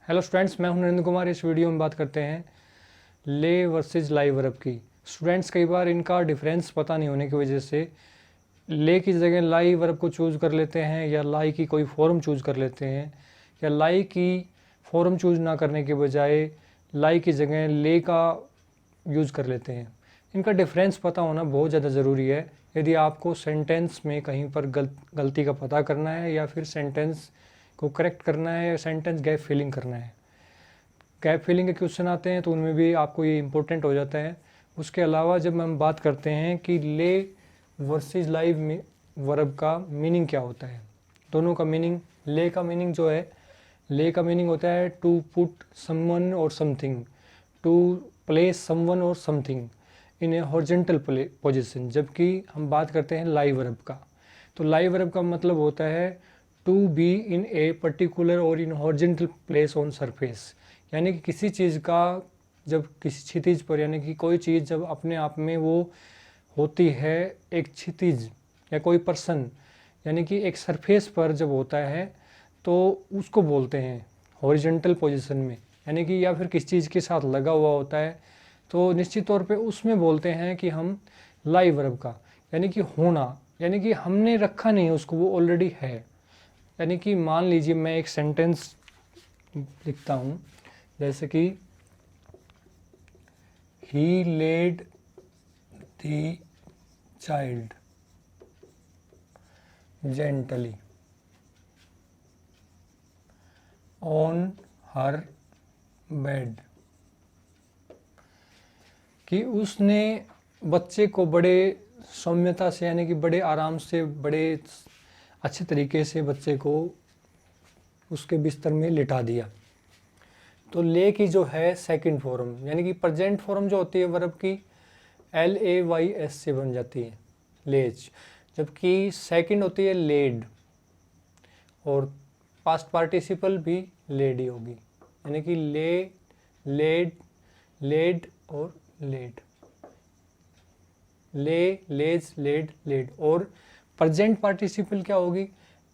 Hello students, मैं हूं नरेंद्र कुमार। इस वीडियो में बात करते हैं ले वर्सेस लाई वर्ब की। स्टूडेंट्स कई बार इनका डिफरेंस पता नहीं होने की वजह से ले की जगह लाई वर्ब को चूज़ कर लेते हैं या लाई की कोई फॉर्म चूज़ कर लेते हैं, या लाई की फॉर्म चूज़ ना करने के बजाय लाई की जगह ले का यूज़ कर लेते हैं। इनका डिफरेंस पता होना बहुत ज़्यादा ज़रूरी है यदि आपको सेंटेंस में कहीं पर गलती का पता करना है या फिर सेंटेंस को करेक्ट करना है या सेंटेंस गैप फिलिंग करना है। गैप फिलिंग के क्वेश्चन आते हैं तो उनमें भी आपको ये इम्पोर्टेंट हो जाता है। उसके अलावा जब हम बात करते हैं कि ले वर्सेस लाइव में वर्ब का मीनिंग क्या होता है, दोनों का मीनिंग, ले का मीनिंग जो है, ले का मीनिंग होता है टू पुट समवन और समथिंग, टू प्लेस समवन और something in A horizontal position. जबकि हम बात करते हैं लाई वर्ब का, तो लाई वर्ब का मतलब होता है to be in a particular और in horizontal place on surface, यानी कि किसी चीज़ का जब किसी क्षितिज पर, यानी कि कोई चीज़ जब अपने आप में वो होती है एक क्षितिज, या कोई पर्सन यानी कि एक सरफेस पर जब होता है तो उसको बोलते हैं हॉरिजॉन्टल पोजीशन में, यानी कि या फिर किसी चीज़ के साथ लगा हुआ होता है तो निश्चित तौर पे उसमें बोलते हैं कि हम लाइव वर्ब का, यानी कि होना, यानी कि हमने रखा नहीं उसको, वो ऑलरेडी है। यानी कि मान लीजिए मैं एक सेंटेंस लिखता हूँ, जैसे कि he laid the child gently on her bed, कि उसने बच्चे को बड़े सौम्यता से, यानी कि बड़े आराम से, बड़े अच्छे तरीके से बच्चे को उसके बिस्तर में लिटा दिया। तो ले की जो है सेकंड फॉर्म, यानी कि प्रेजेंट फॉर्म जो होती है वर्ब की LAYS से बन जाती है, लेज, जबकि सेकंड होती है लेड, और पास्ट पार्टिसिपल भी लेड ही होगी, यानी कि ले, लेड, लेड और लेड, ले, लेज, लेड, लेड। और प्रेजेंट पार्टिसिपल क्या होगी,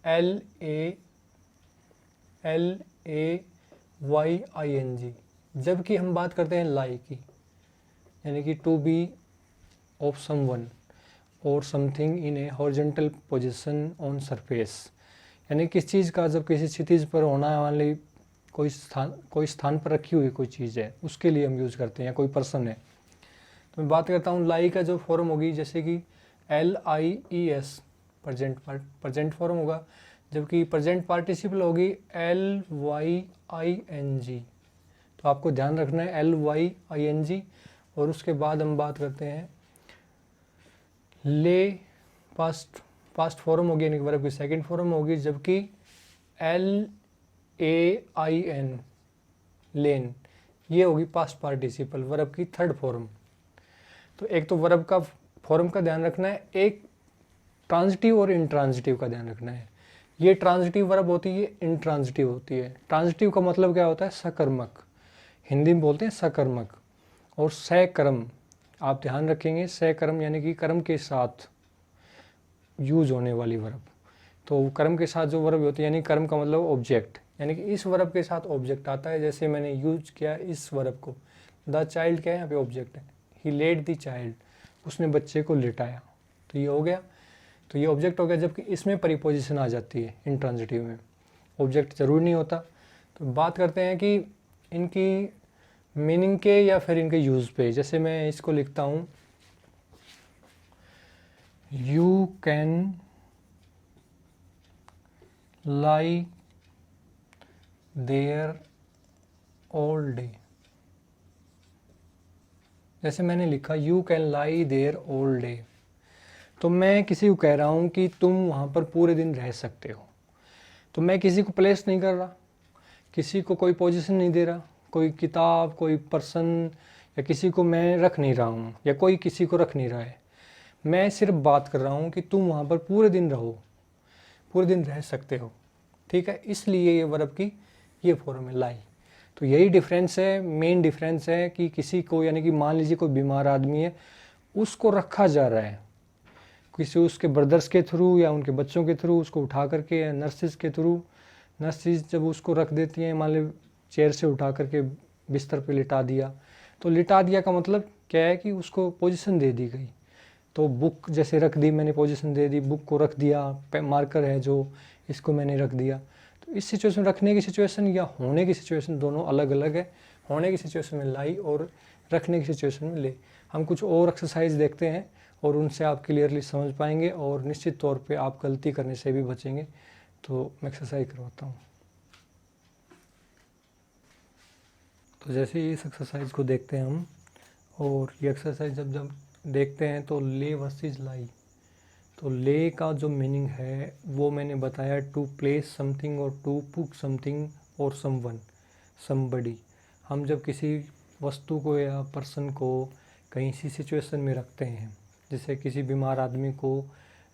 LAYING। जबकि हम बात करते हैं लाई की, यानी कि टू बी ऑफ समवन और something in A horizontal position on surface, यानी किस चीज़ का जब किसी क्षितिज पर होना वाली कोई स्थान पर रखी हुई कोई चीज़ है उसके लिए हम यूज़ करते हैं, या कोई पर्सन है। तो मैं बात करता हूँ लाई का जो फॉर्म होगी, जैसे कि LIES प्रेजेंट फॉर्म होगा, जबकि प्रेजेंट पार्टिसिपल होगी LYING। तो आपको ध्यान रखना है LYING। और उसके बाद हम बात करते हैं ले, पास्ट फॉर्म होगी, यानी वर्ब की सेकंड फॉर्म होगी, जबकि LAIN लेन, ये होगी पास्ट पार्टिसिपल वर्ब की थर्ड फॉर्म। तो एक तो वर्ब का फॉर्म का ध्यान रखना है, एक ट्रांजिटिव और इंट्रांजिटिव का ध्यान रखना है। ये ट्रांजिटिव वर्ब होती है, इंट्रांजिटिव होती है। ट्रांजिटिव का मतलब क्या होता है, सकर्मक, हिंदी में बोलते हैं सकर्मक। और सकर्म, आप ध्यान रखेंगे, सकर्म यानी कि कर्म के साथ यूज होने वाली वर्ब। तो कर्म के साथ जो वर्ब होती है, यानी कर्म का मतलब ऑब्जेक्ट, यानी कि इस वर्ब के साथ ऑब्जेक्ट आता है। जैसे मैंने यूज किया इस वर्ब को, द चाइल्ड क्या है, यहाँ पे ऑब्जेक्ट है, ही लेड द चाइल्ड, उसने बच्चे को लिटाया, तो ये हो गया, तो ये ऑब्जेक्ट हो गया। जबकि इसमें प्रीपोजिशन आ जाती है इंट्रांजिटिव में, ऑब्जेक्ट जरूर नहीं होता। तो बात करते हैं कि इनकी मीनिंग के या फिर इनके यूज़ पे। जैसे मैं इसको लिखता हूँ, you can lie there all day. जैसे मैंने लिखा you can lie there all day, तो मैं किसी को कह रहा हूँ कि तुम वहाँ पर पूरे दिन रह सकते हो। तो मैं किसी को प्लेस नहीं कर रहा, किसी को कोई पोजीशन नहीं दे रहा, कोई किताब, कोई पर्सन या किसी को मैं रख नहीं रहा हूँ, या कोई किसी को रख नहीं रहा है। मैं सिर्फ बात कर रहा हूँ कि तुम वहाँ पर पूरे दिन रहो, पूरे दिन रह सकते हो, ठीक है। इसलिए ये वर्ब की ये फॉर्म है लाई। तो यही डिफरेंस है, मेन डिफरेंस है कि किसी को, यानी कि मान लीजिए कोई बीमार आदमी है, उसको रखा जा रहा है, किसी उसके ब्रदर्स के थ्रू या उनके बच्चों के थ्रू उसको उठा करके, या नर्सिस के थ्रू, नर्सिस जब उसको रख देती हैं, मान ली चेयर से उठा करके बिस्तर पे लिटा दिया। तो लिटा दिया का मतलब क्या है कि उसको पोजीशन दे दी गई। तो बुक जैसे रख दी, मैंने पोजीशन दे दी, बुक को रख दिया, मार्कर है जो इसको मैंने रख दिया। तो इस सिचुएशन, रखने की सिचुएशन या होने की सिचुएशन दोनों अलग अलग है। होने की सिचुएशन में लाई और रखने की सिचुएशन में ले। हम कुछ और एक्सरसाइज देखते हैं और उनसे आप क्लियरली समझ पाएंगे और निश्चित तौर पे आप गलती करने से भी बचेंगे। तो मैं एक्सरसाइज करवाता हूँ। तो जैसे ही इस एक्सरसाइज को देखते हैं हम, और ये एक्सरसाइज जब देखते हैं तो ले वर्सेस लाई। तो ले का जो मीनिंग है वो मैंने बताया, टू प्लेस समथिंग और टू पुट समथिंग और समवन, समबडी। हम जब किसी वस्तु को या पर्सन को कहीं सी सिचुएशन में रखते हैं, जैसे किसी बीमार आदमी को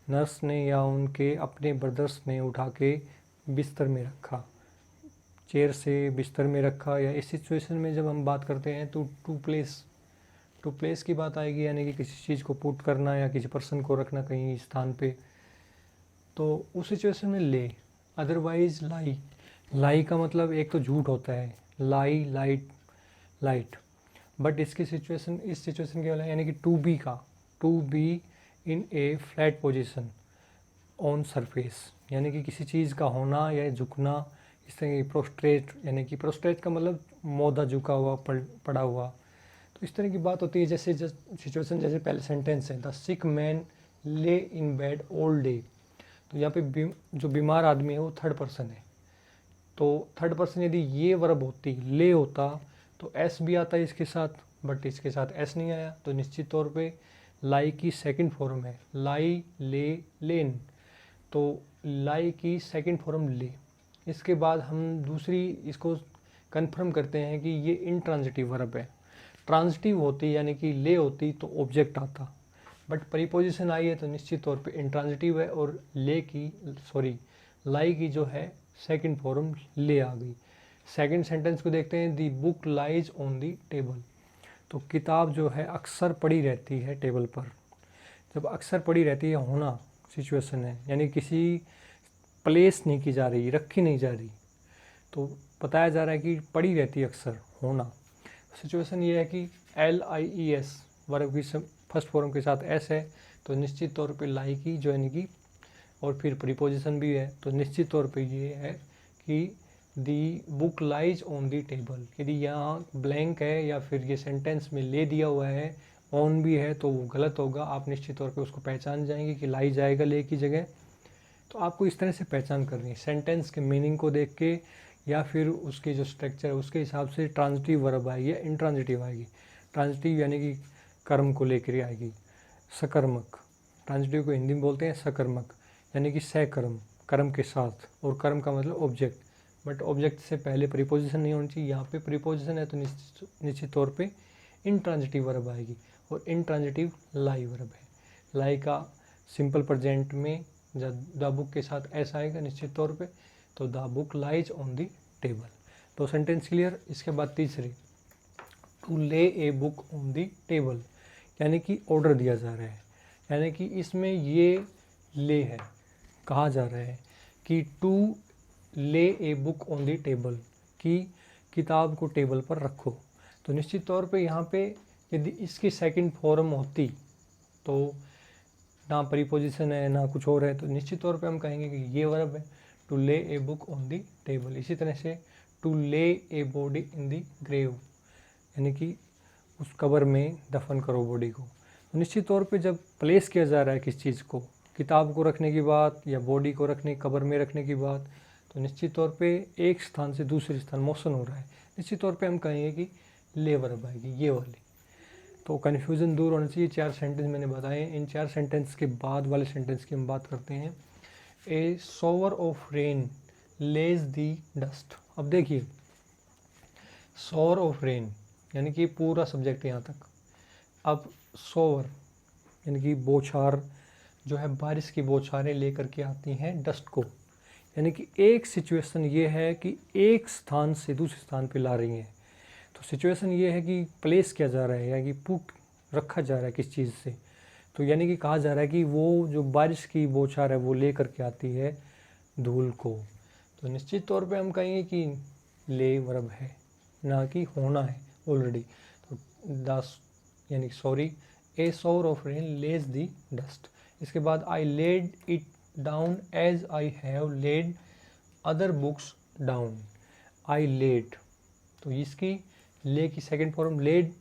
नर्स ने या उनके अपने ब्रदर्स ने उठा के बिस्तर में रखा, चेयर से बिस्तर में रखा, या इस सिचुएशन में जब हम बात करते हैं तो टू प्लेस की बात आएगी, यानी कि किसी चीज़ को पुट करना या किसी पर्सन को रखना कहीं स्थान पे। तो उस सिचुएशन में ले। अदरवाइज लाई का मतलब एक तो झूठ होता है, लाई, लाइट। बट इस सिचुएशन के वाला यानी कि to be in a flat position on surface, यानी कि किसी चीज़ का होना या झुकना। इस तरह की प्रोस्ट्रेट, यानी कि प्रोस्ट्रेट का मतलब मौदा झुका हुआ, पड़ा हुआ। तो इस तरह की बात होती है। जैसे सिचुएशन, जैसे पहले सेंटेंस है, द सिक मैन ले इन बेड ऑल डे। तो यहाँ पे जो बीमार आदमी है वो थर्ड पर्सन है। तो थर्ड पर्सन यदि ये वर्ब होती, ले होता, तो एस भी आता है इसके साथ, बट इसके साथ एस नहीं आया। तो निश्चित तौर पे लाई की सेकंड फॉर्म है, लाई, ले, लेन। तो लाई की सेकंड फॉर्म ले। इसके बाद हम दूसरी इसको कंफर्म करते हैं कि ये इंट्रांजिटिव वर्ब है। ट्रांजिटिव होती यानी कि ले होती तो ऑब्जेक्ट आता, बट प्रीपोजिशन आई है तो निश्चित तौर पे इंट्रांजिटिव है। और लाई की जो है सेकंड फॉर्म ले आ गई। सेकंड सेंटेंस को देखते हैं, the book lies on the table. तो किताब जो है अक्सर पड़ी रहती है टेबल पर। जब अक्सर पड़ी रहती है, होना सिचुएशन है, यानी किसी प्लेस नहीं की जा रही, रखी नहीं जा रही, तो बताया जा रहा है कि पड़ी रहती है अक्सर, होना। सिचुएशन ये है कि LIES वर्ब की फर्स्ट फॉर्म के साथ एस है, तो निश्चित तौर पे लाई की जो यानी कि, और फिर प्रीपोजिशन भी है, तो निश्चित तौर पे ये है कि the book lies on the table. यदि यहाँ ब्लैंक है या फिर ये सेंटेंस में ले दिया हुआ है, ऑन भी है, तो वो गलत होगा। आप निश्चित तौर पे उसको पहचान जाएंगे कि लाई जाएगा ले की जगह। तो आपको इस तरह से पहचान करनी है, सेंटेंस के मीनिंग को देख के या फिर उसके जो स्ट्रक्चर है उसके हिसाब से ट्रांजिटिव वर्ब आएगी या इंट्रांजिटिव आएगी। ट्रांजिटिव यानी कि कर्म को लेकर आएगी, सकर्मक। ट्रांजिटिव को हिंदी में बोलते हैं सकर्मक, यानी कि सहकर्म, कर्म के साथ। और कर्म का मतलब ऑब्जेक्ट, बट ऑब्जेक्ट से पहले प्रीपोजिशन नहीं होनी चाहिए। यहाँ पे प्रीपोजिशन है तो निश्चित तौर पे इंट्रांजिटिव वर्ब आएगी, और इंट्रांजिटिव लाई वर्ब है। लाई का सिंपल प्रेजेंट में जब द बुक के साथ एस आएगा निश्चित तौर पे, तो the book lies on the table. तो सेंटेंस क्लियर। इसके बाद तीसरे, टू ले a book on the table, यानी कि ऑर्डर दिया जा रहा है, यानी कि इसमें ये ले है, कहा जा रहा है कि टू ले a book on the table, कि किताब को टेबल पर रखो। तो निश्चित तौर पे यहाँ पे यदि इसकी सेकंड फॉर्म होती तो ना प्रीपोजिशन है ना कुछ और है, तो निश्चित तौर पे हम कहेंगे कि ये वर्ब है, टू ले a book on the table. इसी तरह से टू ले a body in the grave, यानी कि उस कब्र में दफन करो बॉडी को। तो निश्चित तौर पे जब प्लेस किया जा रहा है किस चीज़ को, किताब को रखने की बात या बॉडी को रखने, कब्र में रखने की बात, तो निश्चित तौर पे एक स्थान से दूसरे स्थान मोशन हो रहा है, निश्चित तौर पे हम कहेंगे कि ले वर्ब आएगी, ये वाली। तो कन्फ्यूज़न दूर होना चाहिए। 4 सेंटेंस मैंने बताए। इन 4 सेंटेंस के बाद वाले सेंटेंस की हम बात करते हैं। A shower of rain lays the dust. अब देखिए, शॉवर ऑफ रेन यानी कि पूरा सब्जेक्ट यहाँ तक। अब शॉवर यानी कि बौछार, जो है बारिश की बौछारें लेकर के आती हैं डस्ट को, यानी कि एक सिचुएशन ये है कि एक स्थान से दूसरे स्थान पे ला रही हैं। तो सिचुएशन ये है कि प्लेस किया जा रहा है, यानी कि पुट रखा जा रहा है किस चीज़ से। तो यानी कि कहा जा रहा है कि वो जो बारिश की बौछार है वो ले करके आती है धूल को। तो निश्चित तौर पे हम कहेंगे कि ले वर्ब है, ना कि होना है ऑलरेडी। तो दस यानी sorry a shower of rain lays the dust. इसके बाद I laid it down as I have laid other books down. I laid, तो इसकी ले की सेकंड फॉर्म लेड,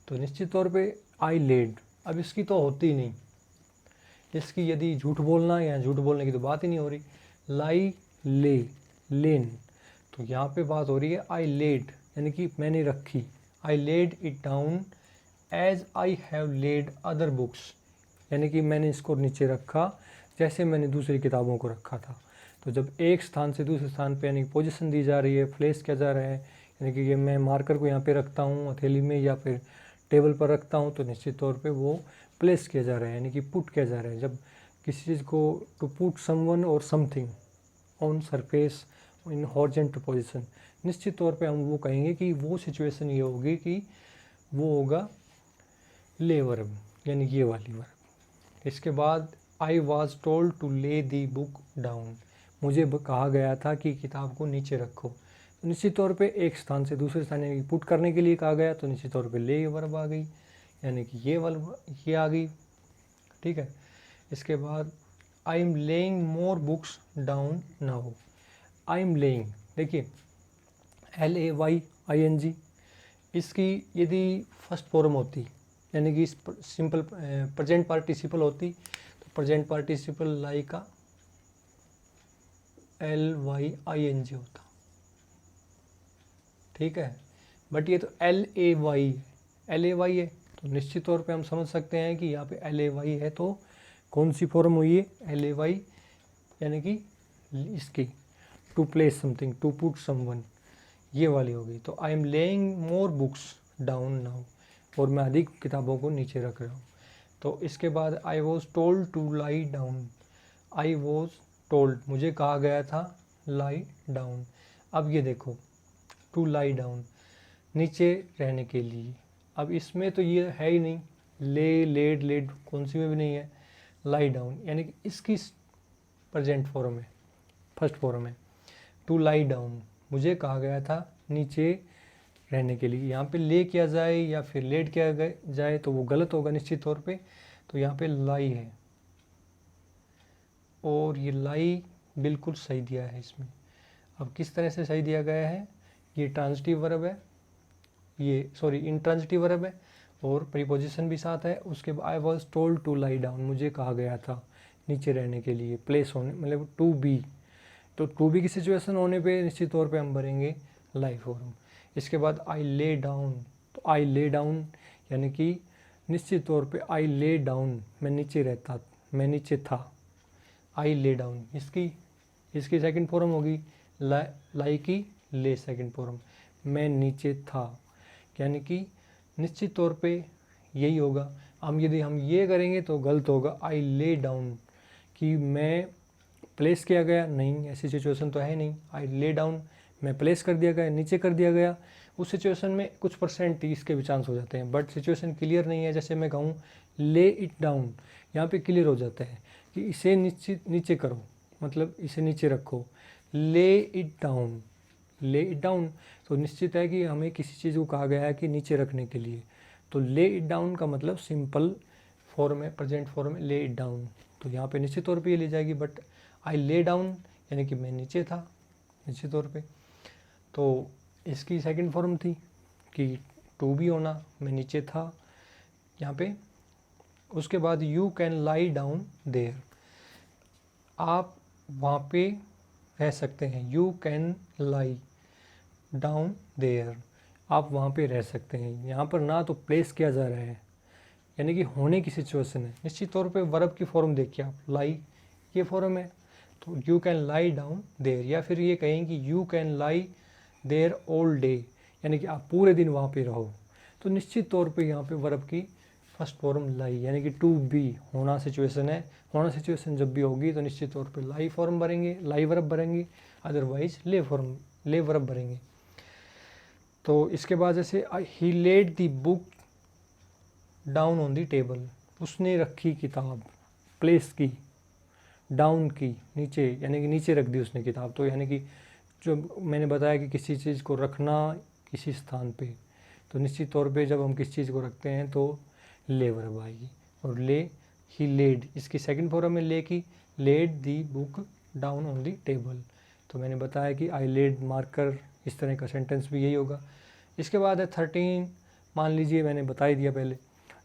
तो निश्चित तौर पे आई लेड। अब इसकी तो होती ही नहीं, इसकी यदि झूठ बोलना या झूठ बोलने की तो बात ही नहीं हो रही। लाई ले लेन, तो यहाँ पे बात हो रही है आई लेड, यानी कि मैंने रखी। I laid it down as I have laid other books, यानी कि मैंने इसको नीचे रखा जैसे मैंने दूसरी किताबों को रखा था। तो जब एक स्थान से दूसरे स्थान पे यानी पोजीशन दी जा रही है, प्लेस किया जा रहा है, यानी कि ये मैं मार्कर को यहाँ पे रखता हूँ हथेली में या फिर टेबल पर रखता हूँ, तो निश्चित तौर पे वो प्लेस किया जा रहा है, यानी कि पुट किया जा रहा है। जब किसी चीज़ को टू पुट समवन और something on surface in horizontal position, निश्चित तौर पे हम वो कहेंगे कि वो सिचुएशन ये होगी कि वो होगा ले वर्ब, यानी ये वाली वर्ब। इसके बाद आई वॉज टोल्ड टू ले दी बुक डाउन, मुझे कहा गया था कि किताब को नीचे रखो। तो निश्चित तौर पे एक स्थान से दूसरे स्थान यानी पुट करने के लिए कहा गया, तो निश्चित तौर पे ले वर्ब आ गई, यानी कि ये वर्ब ये आ गई। ठीक है, इसके बाद आई am laying more books down now. I am laying, देखिए LAYING, इसकी यदि फर्स्ट फॉर्म होती यानी कि सिंपल प्रेजेंट पार्टिसिपल होती तो प्रेजेंट पार्टिसिपल लाई का LYING होता। ठीक है, बट ये तो LAY है, तो निश्चित तौर पे हम समझ सकते हैं कि यहाँ पे LAY है, तो कौन सी फॉर्म हुई है LAY, यानी कि इसकी to place something, to put someone, ये वाली होगी। तो I am laying more books down now, और मैं अधिक किताबों को नीचे रख रहा हूँ। तो इसके बाद I was told to lie down. I was told, मुझे कहा गया था लाई डाउन। अब ये देखो टू लाई डाउन, नीचे रहने के लिए। अब इसमें तो ये है ही नहीं, ले लेड लेड कौन सी में भी नहीं है। लाई डाउन यानी कि इसकी प्रेजेंट फॉर्म है, फर्स्ट फॉर्म है। टू लाई डाउन, मुझे कहा गया था नीचे रहने के लिए। यहाँ पे ले किया जाए या फिर लेट किया जाए तो वो गलत होगा निश्चित तौर पे, तो यहाँ पे लाई है और ये लाई बिल्कुल सही दिया है इसमें। अब किस तरह से सही दिया गया है, ये ट्रांजिटिव वर्ब है, ये सॉरी इंट्रांजिटिव वर्ब है और प्रीपोजिशन भी साथ है। उसके बाद I was told to lie down, मुझे कहा गया था नीचे रहने के लिए, प्लेस होने मतलब टू बी, तो टू बी की सिचुएशन होने पे निश्चित तौर पे हम भरेंगे लाई फॉर्म। इसके बाद आई ले डाउन, तो आई ले डाउन यानी कि निश्चित तौर पे आई ले डाउन, मैं नीचे रहता, मैं नीचे था। आई ले डाउन, इसकी सेकंड फॉर्म होगी लाई की ले सेकंड फॉर्म, मैं नीचे था, यानी कि निश्चित तौर पे यही होगा। यदि हम ये करेंगे तो गलत होगा। आई ले डाउन कि मैं प्लेस किया गया, नहीं ऐसी सिचुएशन तो है नहीं। आई ले डाउन मैं प्लेस कर दिया गया, नीचे कर दिया गया, उस सिचुएशन में कुछ परसेंट 30 के भी चांस हो जाते हैं, बट सिचुएशन क्लियर नहीं है। जैसे मैं कहूँ ले इट डाउन, यहाँ पे क्लियर हो जाता है कि इसे नीचे करो, मतलब इसे नीचे रखो। ले इट डाउन, ले इट डाउन, तो निश्चित है कि हमें किसी चीज़ को कहा गया है कि नीचे रखने के लिए, तो ले इट डाउन का मतलब सिंपल फॉर्म है, प्रेजेंट फॉर्म है ले इट डाउन, तो यहाँ पे निश्चित तौर पे ये ले जाएगी। बट आई ले डाउन यानी कि मैं नीचे था निश्चित तौर पे, तो इसकी सेकंड फॉर्म थी कि टू बी होना, मैं नीचे था यहाँ पे। उसके बाद you can lie down there, आप वहाँ पे रह सकते हैं। You can lie down there, आप वहाँ पे रह सकते हैं। यहाँ पर ना तो प्लेस किया जा रहा है, यानी कि होने की सिचुएशन है। निश्चित तौर पे वर्ब की फॉर्म देखिए आप, लाई ये फॉर्म है, तो you can lie down there, या फिर ये कहें कि you can lie there all day, यानी कि आप पूरे दिन वहाँ पे रहो। तो निश्चित तौर पे यहाँ पे वर्ब की फर्स्ट फॉर्म लाई, यानी कि टू बी होना सिचुएशन है। होना सिचुएशन जब भी होगी तो निश्चित तौर पे लाई फॉर्म भरेंगे, लाई वर्ब भरेंगे, otherwise lay form lay verb भरेंगे। तो इसके बाद जैसे ही laid the book down on the table, उसने रखी किताब, प्लेस की, डाउन की नीचे, यानी कि नीचे रख दी उसने किताब, तो यानी कि जो मैंने बताया कि किसी चीज़ को रखना किसी स्थान पे, तो निश्चित तौर पे जब हम किसी चीज़ को रखते हैं तो ले वर्ब आएगी। और ले ही लेड, इसकी सेकंड फॉर्म है ले की, laid the book down on the table. तो मैंने बताया कि आई लेड मार्कर, इस तरह का सेंटेंस भी यही होगा। इसके बाद है 13, मान लीजिए मैंने बता ही दिया पहले।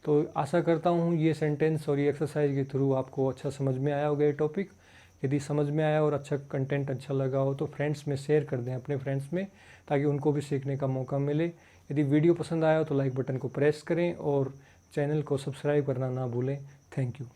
तो आशा करता हूँ ये सेंटेंस और ये एक्सरसाइज के थ्रू आपको अच्छा समझ में आया होगा ये टॉपिक। यदि समझ में आया और अच्छा कंटेंट अच्छा लगा हो तो फ्रेंड्स में शेयर कर दें अपने फ्रेंड्स में, ताकि उनको भी सीखने का मौका मिले। यदि वीडियो पसंद आया हो तो लाइक बटन को प्रेस करें और चैनल को सब्सक्राइब करना ना भूलें। Thank you.